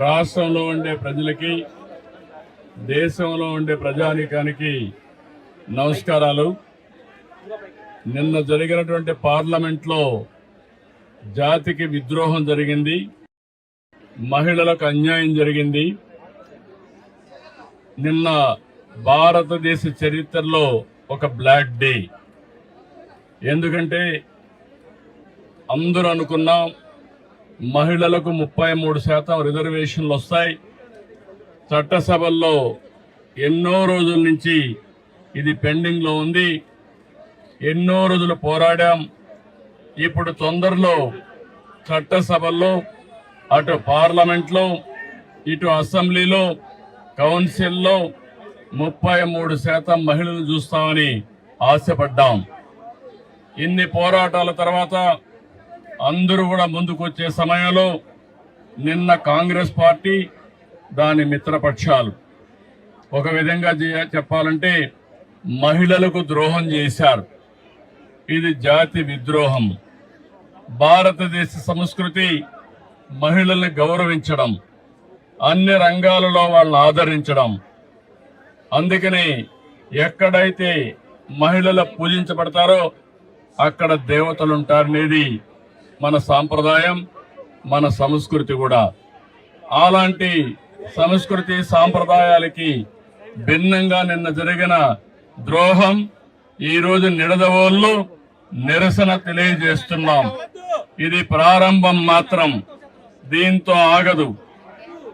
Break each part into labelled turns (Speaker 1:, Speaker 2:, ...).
Speaker 1: రాష్ట్రంలో ఉండే ప్రజలకి, దేశంలో ఉండే ప్రజానీకానికి నమస్కారాలు. నిన్న జరిగినటువంటి పార్లమెంట్లో జాతికి విద్రోహం జరిగింది, మహిళలకు అన్యాయం జరిగింది. నిన్న భారతదేశ చరిత్రలో ఒక బ్లాక్ డే. ఎందుకంటే అందరూ అనుకున్నాం మహిళలకు 33% రిజర్వేషన్లు వస్తాయి. చట్టసభల్లో ఎన్నో రోజుల నుంచి ఇది పెండింగ్లో ఉంది. ఎన్నో రోజులు పోరాడాం. ఇప్పుడు తొందరలో చట్టసభల్లో, అటు పార్లమెంట్లో, ఇటు అసెంబ్లీలో, కౌన్సిల్లో 33% మహిళలు చూస్తామని ఆశపడ్డాం. ఇన్ని పోరాటాల తర్వాత అందరూ కూడా ముందుకొచ్చే సమయంలో నిన్న కాంగ్రెస్ పార్టీ, దాని మిత్రపక్షాలు ఒక విధంగా చెప్పాలంటే మహిళలకు ద్రోహం చేశారు. ఇది జాతి విద్రోహం. భారతదేశ సంస్కృతి మహిళల్ని గౌరవించడం, అన్ని రంగాలలో వాళ్ళని ఆదరించడం. అందుకని ఎక్కడైతే మహిళలు పూజించబడతారో అక్కడ దేవతలుంటారనేది మన సాంప్రదాయం, మన సంస్కృతి కూడా. అలాంటి సంస్కృతి సాంప్రదాయాలకి భిన్నంగా నిన్న జరిగిన ద్రోహం ఈరోజు నిడదవోళ్ళు నిరసన తెలియజేస్తున్నాం. ఇది ప్రారంభం మాత్రం, దీంతో ఆగదు.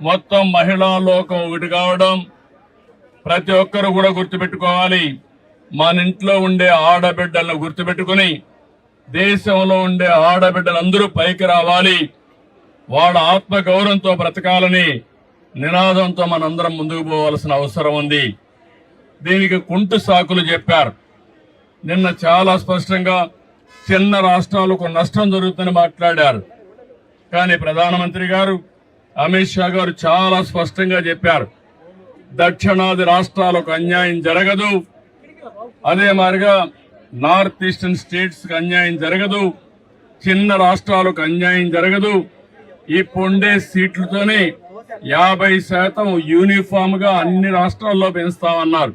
Speaker 1: మొత్తం మహిళా లోకం ఒకటి కావడం ప్రతి ఒక్కరు కూడా గుర్తుపెట్టుకోవాలి. మన ఇంట్లో ఉండే ఆడబిడ్డలను గుర్తుపెట్టుకుని దేశంలో ఉండే ఆడబిడ్డలందరూ పైకి రావాలి, వాళ్ళ ఆత్మగౌరవంతో బ్రతకాలని నినాదంతో మనందరం ముందుకు పోవాల్సిన అవసరం ఉంది. దీనికి కుంటు సాకులు చెప్పారు. నిన్న చాలా స్పష్టంగా చిన్న రాష్ట్రాలకు నష్టం జరుగుతుందని మాట్లాడారు. కానీ ప్రధానమంత్రి గారు, అమిత్ షా గారు చాలా స్పష్టంగా చెప్పారు, దక్షిణాది రాష్ట్రాలకు అన్యాయం జరగదు, అదే మాదిరిగా నార్త్ ఈస్టర్న్ స్టేట్స్ కి అన్యాయం జరగదు, చిన్న రాష్ట్రాలకు అన్యాయం జరగదు. ఇప్పుండే సీట్లతోనే 50% యూనిఫామ్ గా అన్ని రాష్ట్రాల్లో పెంచుతామన్నారు.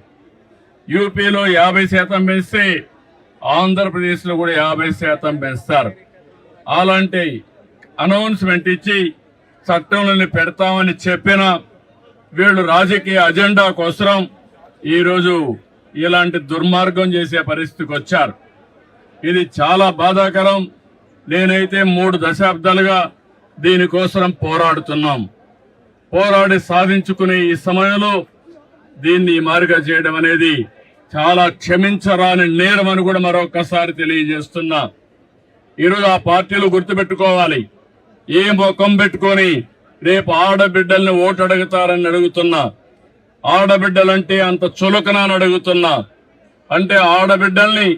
Speaker 1: యూపీలో 50% పెంచితే ఆంధ్రప్రదేశ్ లో కూడా 50% పెంచుతారు. అలాంటి అనౌన్స్మెంట్ ఇచ్చి చట్టంలోని పెడతామని చెప్పిన వీళ్ళు రాజకీయ అజెండా కోసం ఈరోజు ఇలాంటి దుర్మార్గం చేసే పరిస్థితికి వచ్చారు. ఇది చాలా బాధాకరం. నేనైతే 3 దశాబ్దాలుగా దీనికోసం పోరాడుతున్నాం. పోరాడి సాధించుకునే ఈ సమయంలో దీన్ని మారుగా చేయడం అనేది చాలా క్షమించరాని నేరం అని కూడా మరొకసారి తెలియజేస్తున్నా. ఈరోజు ఆ పార్టీలు గుర్తుపెట్టుకోవాలి, ఏ ముఖం పెట్టుకొని రేపు ఆడబిడ్డల్ని ఓటు అడుగుతారని అడుగుతున్నా. ఆడబిడ్డలంటే అంత చులకనని అడుగుతున్నా. అంటే ఆడబిడ్డల్ని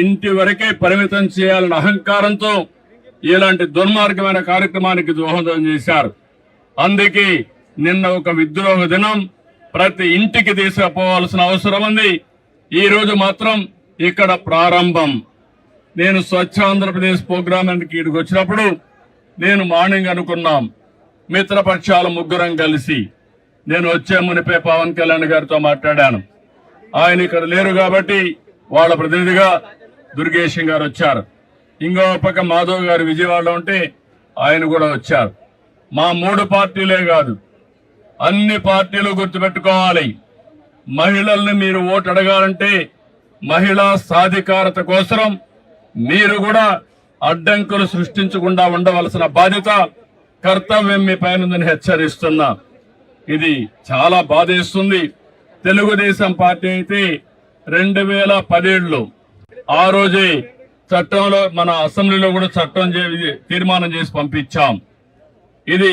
Speaker 1: ఇంటి వరకే పరిమితం చేయాలన్న అహంకారంతో ఇలాంటి దుర్మార్గమైన కార్యక్రమానికి దోహదం చేశారు. అందుకే నిన్న ఒక విద్రోహ దినం, ప్రతి ఇంటికి తీసుకుపోవాల్సిన అవసరం ఉంది. ఈ రోజు మాత్రం ఇక్కడ ప్రారంభం. నేను స్వచ్ఛ ఆంధ్రప్రదేశ్ ప్రోగ్రామానికి ఇక్కడికి వచ్చినప్పుడు నేను మార్నింగ్ అనుకున్నాం, మిత్రపక్షాల ముగ్గురం కలిసి నేను వచ్చే మునిపే పవన్ కళ్యాణ్ గారితో మాట్లాడాను. ఆయన ఇక్కడ లేరు కాబట్టి వాళ్ళ ప్రతినిధిగా దుర్గేశం గారు వచ్చారు. ఇంకో పక్క మాధవ్ గారు విజయవాడలో ఉంటే ఆయన కూడా వచ్చారు. మా 3 పార్టీలే కాదు, అన్ని పార్టీలు గుర్తుపెట్టుకోవాలి, మహిళల్ని మీరు ఓటు అడగాలంటే మహిళా సాధికారత కోసం మీరు కూడా అడ్డంకులు సృష్టించకుండా ఉండవలసిన బాధ్యత, కర్తవ్యం మీ పైన హెచ్చరిస్తున్నా. ఇది చాలా బాధేస్తుంది. తెలుగుదేశం పార్టీ అయితే 2017లో ఆ రోజే చట్టంలో, మన అసెంబ్లీలో కూడా చట్టం తీర్మానం చేసి పంపించాం. ఇది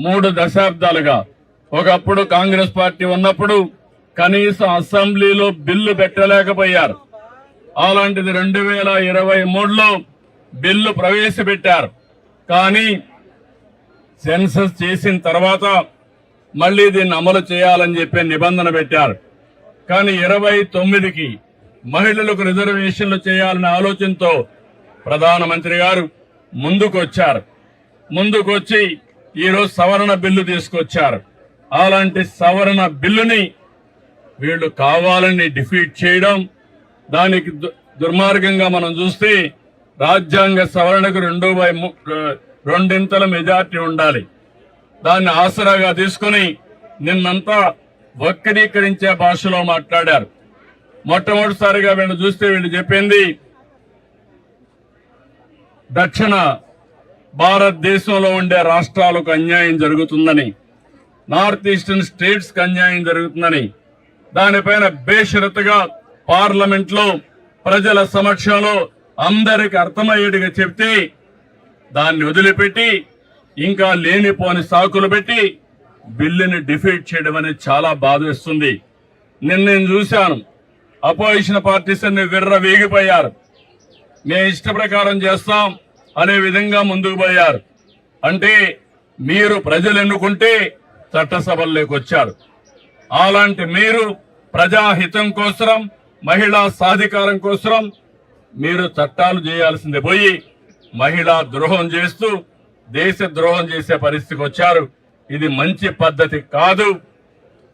Speaker 1: 3 దశాబ్దాలుగా, ఒకప్పుడు కాంగ్రెస్ పార్టీ ఉన్నప్పుడు కనీసం అసెంబ్లీలో బిల్లు పెట్టలేకపోయారు. అలాంటిది 2023లో బిల్లు ప్రవేశపెట్టారు. కానీ సెన్సస్ చేసిన తర్వాత మళ్లీ దీన్ని అమలు చేయాలని చెప్పి నిబంధన పెట్టారు. కానీ 29కి మహిళలకు రిజర్వేషన్లు చేయాలనే ఆలోచనతో ప్రధానమంత్రి గారు ముందుకొచ్చారు. ముందుకొచ్చి ఈరోజు సవరణ బిల్లు తీసుకొచ్చారు. అలాంటి సవరణ బిల్లుని వీళ్ళు కావాలని డిఫీట్ చేయడం, దానికి దుర్మార్గంగా మనం చూస్తే రాజ్యాంగ సవరణకు 2/2 మెజార్టీ ఉండాలి. దాన్ని ఆసరాగా తీసుకుని నిన్నంతా వక్రీకరించే భాషలో మాట్లాడారు. మొట్టమొదటిసారిగా వీళ్ళు చూస్తే వీళ్ళు చెప్పింది దక్షిణ భారతదేశంలో ఉండే రాష్ట్రాలకు అన్యాయం జరుగుతుందని, నార్త్ ఈస్టర్న్ స్టేట్స్ కి అన్యాయం జరుగుతుందని, దానిపైన బేషరతుగా పార్లమెంట్ లో ప్రజల సమక్షంలో అందరికి అర్థమయ్యేట్టుగా చెప్తే దాన్ని వదిలిపెట్టి ఇంకా లేనిపోని సాకులు పెట్టి బిల్లుని డిఫీట్ చేయడం అనేది చాలా బాధేస్తుంది. నేను చూశాను, అపోజిషన్ పార్టీస్ అన్ని విర్రవీగిపోయారు. మేము ఇష్ట ప్రకారం చేస్తాం అనే విధంగా ముందుకు పోయారు. అంటే మీరు ప్రజలు ఎన్నుకుంటే చట్టసభల్లోకి వచ్చారు. అలాంటి మీరు ప్రజాహితం కోసం, మహిళా సాధికారం కోసం మీరు చట్టాలు చేయాల్సిందే పోయి మహిళా ద్రోహం చేస్తూ దేశ ద్రోహం చేసే పరిస్థితికి వచ్చారు. ఇది మంచి పద్ధతి కాదు.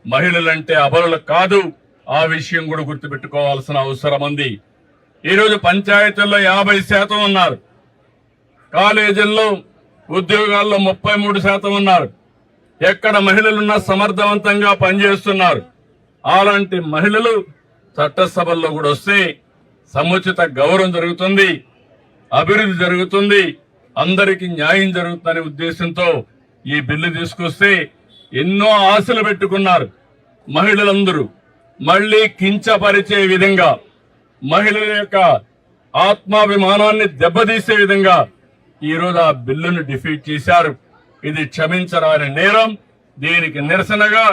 Speaker 1: మహిళలంటే అబలులు కాదు. ఆ విషయం కూడా గుర్తుపెట్టుకోవాల్సిన అవసరం ఉంది. ఈరోజు పంచాయతీల్లో 50% ఉన్నారు, కాలేజీల్లో ఉద్యోగాల్లో 33% ఉన్నారు. ఎక్కడ మహిళలున్నా సమర్థవంతంగా పనిచేస్తున్నారు. అలాంటి మహిళలు చట్టసభల్లో కూడా వస్తే సముచిత గౌరవం జరుగుతుంది, అభివృద్ధి జరుగుతుంది, అందరికీ న్యాయం జరుగుతుందనే ఉద్దేశంతో ఈ బిల్లు తీసుకొస్తే ఎన్నో ఆశలు పెట్టుకున్నారు మహిళలందరూ. మళ్లీ కించపరిచే విధంగా, మహిళల యొక్క ఆత్మాభిమానాన్ని దెబ్బతీసే విధంగా ఈరోజు ఆ బిల్లును డిఫీట్ చేశారు. ఇది క్షమించరాని నేరం. దీనికి నిరసనగా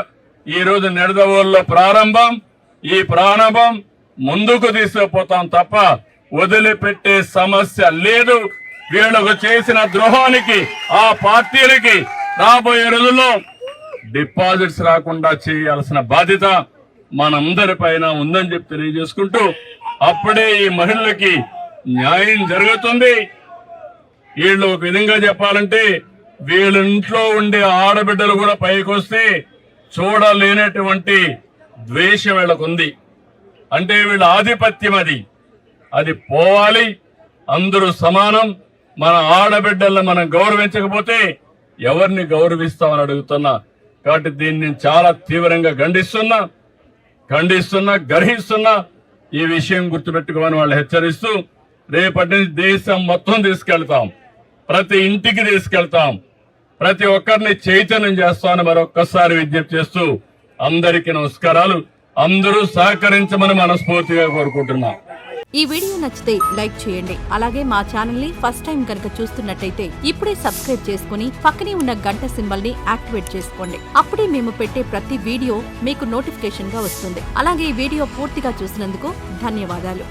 Speaker 1: ఈరోజు నిడదవోలులో ప్రారంభం. ఈ ప్రారంభం ముందుకు తీసుకుపోతాం తప్ప వదిలిపెట్టే సమస్య లేదు. వీళ్లకు చేసిన ద్రోహానికి ఆ పార్టీలకి రాబోయే రోజుల్లో డిపాజిట్స్ రాకుండా చేయాల్సిన బాధ్యత మనందరి పైన ఉందని చెప్పి తెలియజేసుకుంటూ, అప్పుడే ఈ మహిళలకి న్యాయం జరుగుతుంది. వీళ్ళు ఒక విధంగా చెప్పాలంటే వీళ్ళ ఇంట్లో ఉండే ఆడబిడ్డలు కూడా పైకి వస్తే చూడలేనటువంటి ద్వేషం వీళ్ళకుంది. అంటే వీళ్ళ ఆధిపత్యం అది పోవాలి. అందరూ సమానం. మన ఆడబిడ్డలను మనం గౌరవించకపోతే ఎవరిని గౌరవిస్తామని అడుగుతున్నా. కాబట్టి దీన్ని చాలా తీవ్రంగా ఖండిస్తున్నా, గర్హిస్తున్నా. ఈ విషయం గుర్తుపెట్టుకోమని వాళ్ళు హెచ్చరిస్తూ, రేపటి నుంచి దేశం మొత్తం తీసుకెళ్తాం, ప్రతి ఇంటికి తీసుకెళ్తాం, ప్రతి ఒక్కరిని చైతన్యం చేస్తామని మరొక్కసారి విజ్ఞప్తి చేస్తూ అందరికీ నమస్కారాలు. అందరూ సహకరించమని మనస్ఫూర్తిగా కోరుకుంటున్నాం.
Speaker 2: ఈ వీడియో నచ్చితే లైక్ చేయండి. అలాగే మా ఛానల్ ని ఫస్ట్ టైం కనుక చూస్తున్నట్టయితే ఇప్పుడే సబ్స్క్రైబ్ చేసుకుని పక్కనే ఉన్న గంట సింబల్ ని యాక్టివేట్ చేసుకోండి. అప్పుడే మేము పెట్టే ప్రతి వీడియో మీకు నోటిఫికేషన్ గా వస్తుంది. అలాగే ఈ వీడియో పూర్తిగా చూసినందుకు ధన్యవాదాలు.